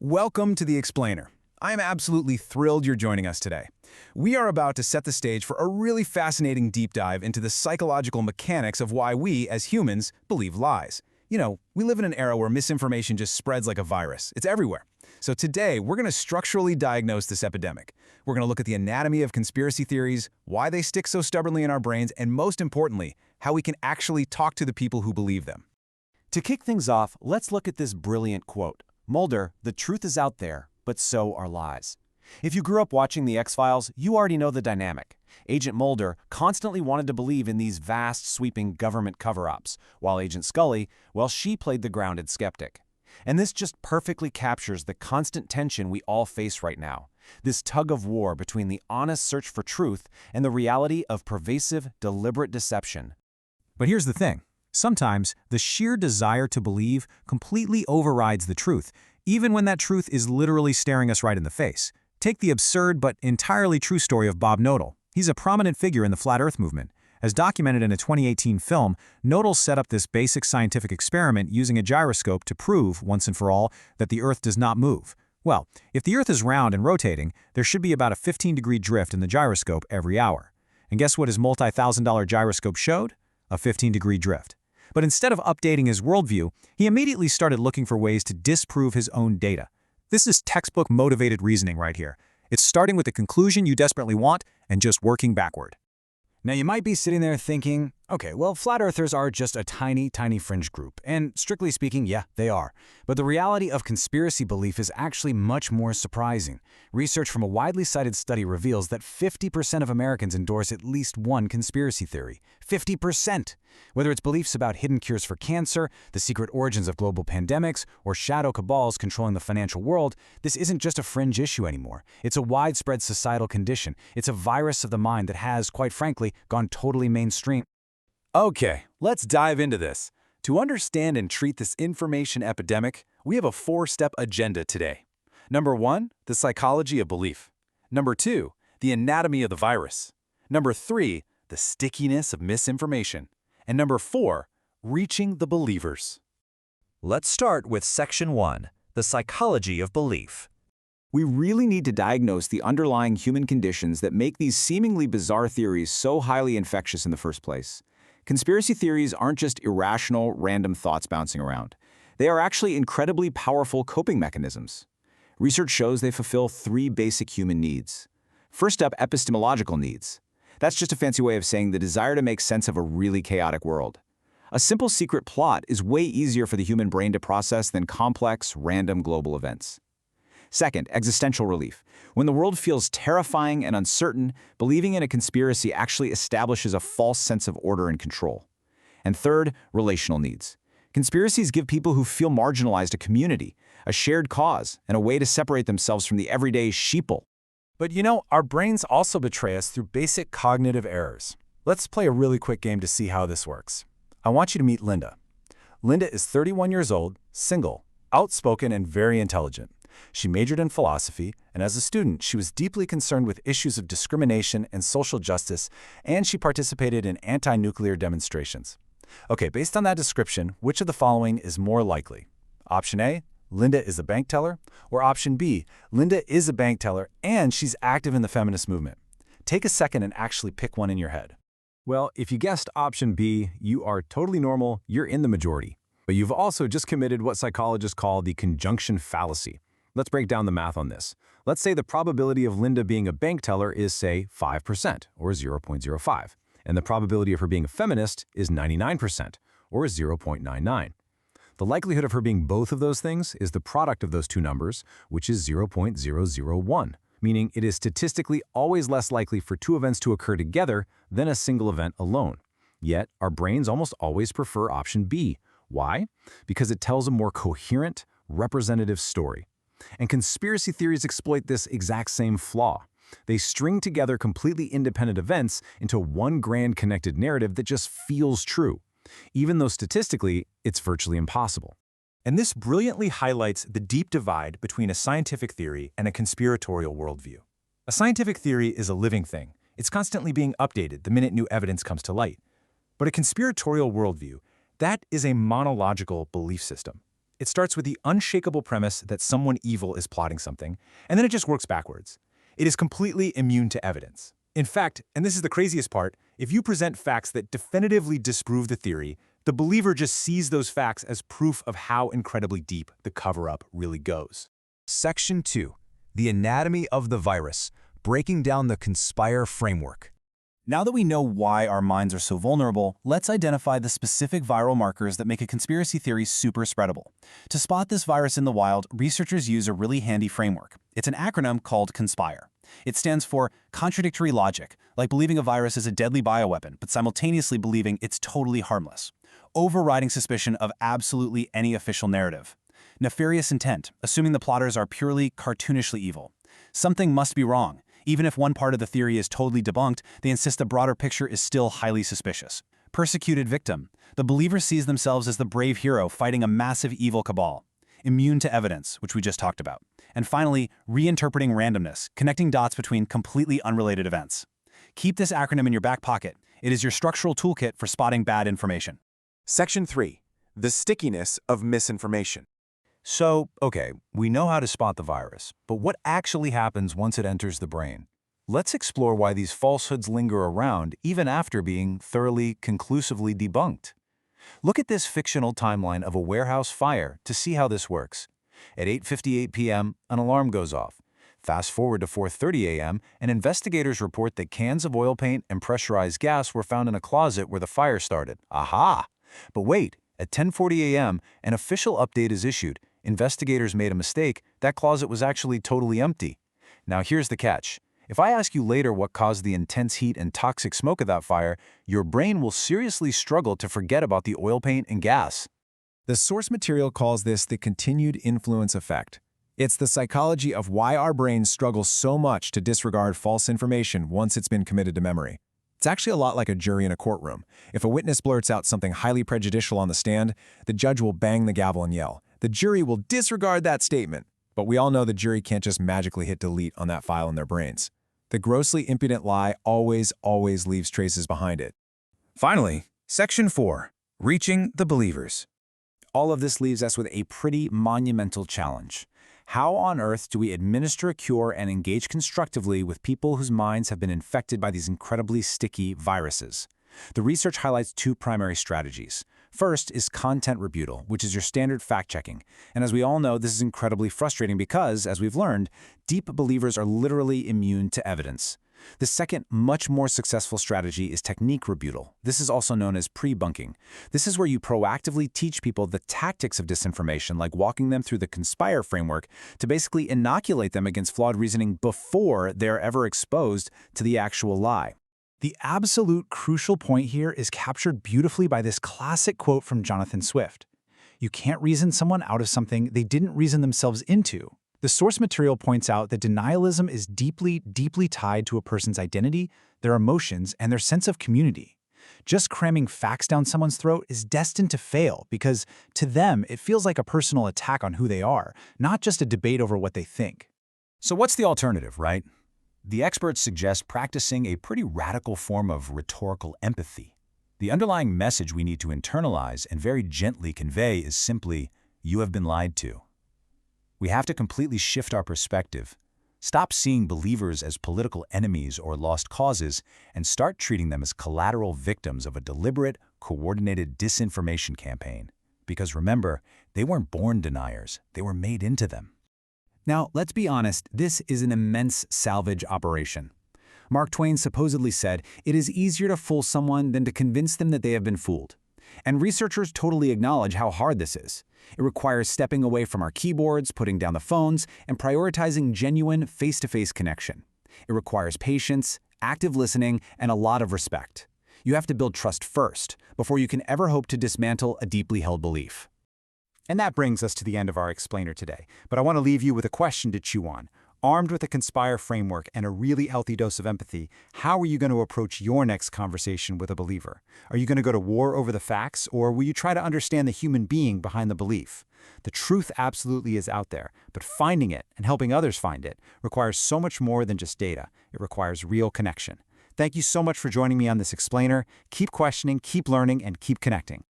Welcome to The Explainer. I am absolutely thrilled you're joining us today. We are about to set the stage for a really fascinating deep dive into the psychological mechanics of why we, as humans, believe lies. We live in an era where misinformation just spreads like a virus. It's everywhere. So today, we're going to structurally diagnose this epidemic. We're going to look at the anatomy of conspiracy theories, why they stick so stubbornly in our brains, and most importantly, how we can actually talk to the people who believe them. To kick things off, let's look at this brilliant quote. Mulder, the truth is out there, but so are lies. If you grew up watching The X-Files, you already know the dynamic. Agent Mulder constantly wanted to believe in these vast, sweeping government cover-ups, while Agent Scully, well, she played the grounded skeptic. And this just perfectly captures the constant tension we all face right now. This tug of war between the honest search for truth and the reality of pervasive, deliberate deception. But here's the thing. Sometimes, the sheer desire to believe completely overrides the truth, even when that truth is literally staring us right in the face. Take the absurd but entirely true story of Bob Knodel. He's a prominent figure in the Flat Earth movement. As documented in a 2018 film, Knodel set up this basic scientific experiment using a gyroscope to prove, once and for all, that the Earth does not move. Well, if the Earth is round and rotating, there should be about a 15-degree drift in the gyroscope every hour. And guess what his multi-thousand-dollar gyroscope showed? A 15-degree drift. But instead of updating his worldview, he immediately started looking for ways to disprove his own data. This is textbook motivated reasoning right here. It's starting with the conclusion you desperately want and just working backward. Now you might be sitting there thinking, okay, well, flat earthers are just a tiny fringe group, and strictly speaking, yeah, they are. But the reality of conspiracy belief is actually much more surprising. Research from a widely cited study reveals that 50% of Americans endorse at least one conspiracy theory. 50%! Whether it's beliefs about hidden cures for cancer, the secret origins of global pandemics, or shadow cabals controlling the financial world, this isn't just a fringe issue anymore. It's a widespread societal condition. It's a virus of the mind that has, quite frankly, gone totally mainstream. Okay, let's dive into this. To understand and treat this information epidemic, we have a 4-step agenda today. Number 1, the psychology of belief. Number 2, the anatomy of the virus. Number 3, the stickiness of misinformation. And number 4, reaching the believers. Let's start with Section 1, the psychology of belief. We really need to diagnose the underlying human conditions that make these seemingly bizarre theories so highly infectious in the first place. Conspiracy theories aren't just irrational, random thoughts bouncing around. They are actually incredibly powerful coping mechanisms. Research shows they fulfill 3 basic human needs. First up, epistemological needs. That's just a fancy way of saying the desire to make sense of a really chaotic world. A simple secret plot is way easier for the human brain to process than complex, random global events. Second, existential relief. When the world feels terrifying and uncertain, believing in a conspiracy actually establishes a false sense of order and control. And third, relational needs. Conspiracies give people who feel marginalized a community, a shared cause, and a way to separate themselves from the everyday sheeple. But our brains also betray us through basic cognitive errors. Let's play a really quick game to see how this works. I want you to meet Linda. Linda is 31 years old, single, outspoken, and very intelligent. She majored in philosophy, and as a student, she was deeply concerned with issues of discrimination and social justice, and she participated in anti-nuclear demonstrations. Okay, based on that description, which of the following is more likely? Option A, Linda is a bank teller, or option B, Linda is a bank teller and she's active in the feminist movement. Take a second and actually pick one in your head. Well, if you guessed option B, you are totally normal, you're in the majority. But you've also just committed what psychologists call the conjunction fallacy. Let's break down the math on this. Let's say the probability of Linda being a bank teller is, say, 5%, or 0.05, and the probability of her being a feminist is 99%, or 0.99. The likelihood of her being both of those things is the product of those two numbers, which is 0.001, meaning it is statistically always less likely for two events to occur together than a single event alone. Yet, our brains almost always prefer option B. Why? Because it tells a more coherent, representative story. And conspiracy theories exploit this exact same flaw. They string together completely independent events into one grand connected narrative that just feels true, even though statistically, it's virtually impossible. And this brilliantly highlights the deep divide between a scientific theory and a conspiratorial worldview. A scientific theory is a living thing. It's constantly being updated the minute new evidence comes to light. But a conspiratorial worldview, that is a monological belief system. It starts with the unshakable premise that someone evil is plotting something, and then it just works backwards. It is completely immune to evidence. In fact, and this is the craziest part, if you present facts that definitively disprove the theory, the believer just sees those facts as proof of how incredibly deep the cover-up really goes. Section 2. The Anatomy of the Virus, breaking down the Conspire framework. Now that we know why our minds are so vulnerable, let's identify the specific viral markers that make a conspiracy theory super spreadable. To spot this virus in the wild, researchers use a really handy framework. It's an acronym called CONSPIRE. It stands for contradictory logic, like believing a virus is a deadly bioweapon, but simultaneously believing it's totally harmless. Overriding suspicion of absolutely any official narrative. Nefarious intent, assuming the plotters are purely cartoonishly evil. Something must be wrong. Even if one part of the theory is totally debunked, they insist the broader picture is still highly suspicious. Persecuted victim. The believer sees themselves as the brave hero fighting a massive evil cabal. Immune to evidence, which we just talked about. And finally, reinterpreting randomness, connecting dots between completely unrelated events. Keep this acronym in your back pocket. It is your structural toolkit for spotting bad information. Section 3. The Stickiness of Misinformation. So, okay, we know how to spot the virus, but what actually happens once it enters the brain? Let's explore why these falsehoods linger around even after being thoroughly, conclusively debunked. Look at this fictional timeline of a warehouse fire to see how this works. At 8:58 p.m., an alarm goes off. Fast forward to 4:30 a.m., and investigators report that cans of oil paint and pressurized gas were found in a closet where the fire started. Aha! But wait, at 10:40 a.m., an official update is issued. Investigators made a mistake. That closet was actually totally empty. Now here's the catch. If I ask you later what caused the intense heat and toxic smoke of that fire, your brain will seriously struggle to forget about the oil paint and gas. The source material calls this the continued influence effect. It's the psychology of why our brains struggle so much to disregard false information once it's been committed to memory. It's actually a lot like a jury in a courtroom. If a witness blurts out something highly prejudicial on the stand, the judge will bang the gavel and yell. The jury will disregard that statement. But we all know the jury can't just magically hit delete on that file in their brains. The grossly impudent lie always leaves traces behind it. Finally, Section 4. Reaching the Believers. All of this leaves us with a pretty monumental challenge. How on earth do we administer a cure and engage constructively with people whose minds have been infected by these incredibly sticky viruses? The research highlights two primary strategies. First is content rebuttal, which is your standard fact-checking. And as we all know, this is incredibly frustrating because, as we've learned, deep believers are literally immune to evidence. The second, much more successful strategy is technique rebuttal. This is also known as pre-bunking. This is where you proactively teach people the tactics of disinformation, like walking them through the Conspire framework, to basically inoculate them against flawed reasoning before they're ever exposed to the actual lie. The absolute crucial point here is captured beautifully by this classic quote from Jonathan Swift. You can't reason someone out of something they didn't reason themselves into. The source material points out that denialism is deeply tied to a person's identity, their emotions, and their sense of community. Just cramming facts down someone's throat is destined to fail because, to them, it feels like a personal attack on who they are, not just a debate over what they think. So what's the alternative, right? The experts suggest practicing a pretty radical form of rhetorical empathy. The underlying message we need to internalize and very gently convey is simply, you have been lied to. We have to completely shift our perspective, stop seeing believers as political enemies or lost causes, and start treating them as collateral victims of a deliberate, coordinated disinformation campaign. Because remember, they weren't born deniers, they were made into them. Now, let's be honest, this is an immense salvage operation. Mark Twain supposedly said, "It is easier to fool someone than to convince them that they have been fooled." And researchers totally acknowledge how hard this is. It requires stepping away from our keyboards, putting down the phones, and prioritizing genuine face-to-face connection. It requires patience, active listening, and a lot of respect. You have to build trust first, before you can ever hope to dismantle a deeply held belief. And that brings us to the end of our explainer today. But I want to leave you with a question to chew on. Armed with a Conspire framework and a really healthy dose of empathy, how are you going to approach your next conversation with a believer? Are you going to go to war over the facts, or will you try to understand the human being behind the belief? The truth absolutely is out there, but finding it and helping others find it requires so much more than just data. It requires real connection. Thank you so much for joining me on this explainer. Keep questioning, keep learning, and keep connecting.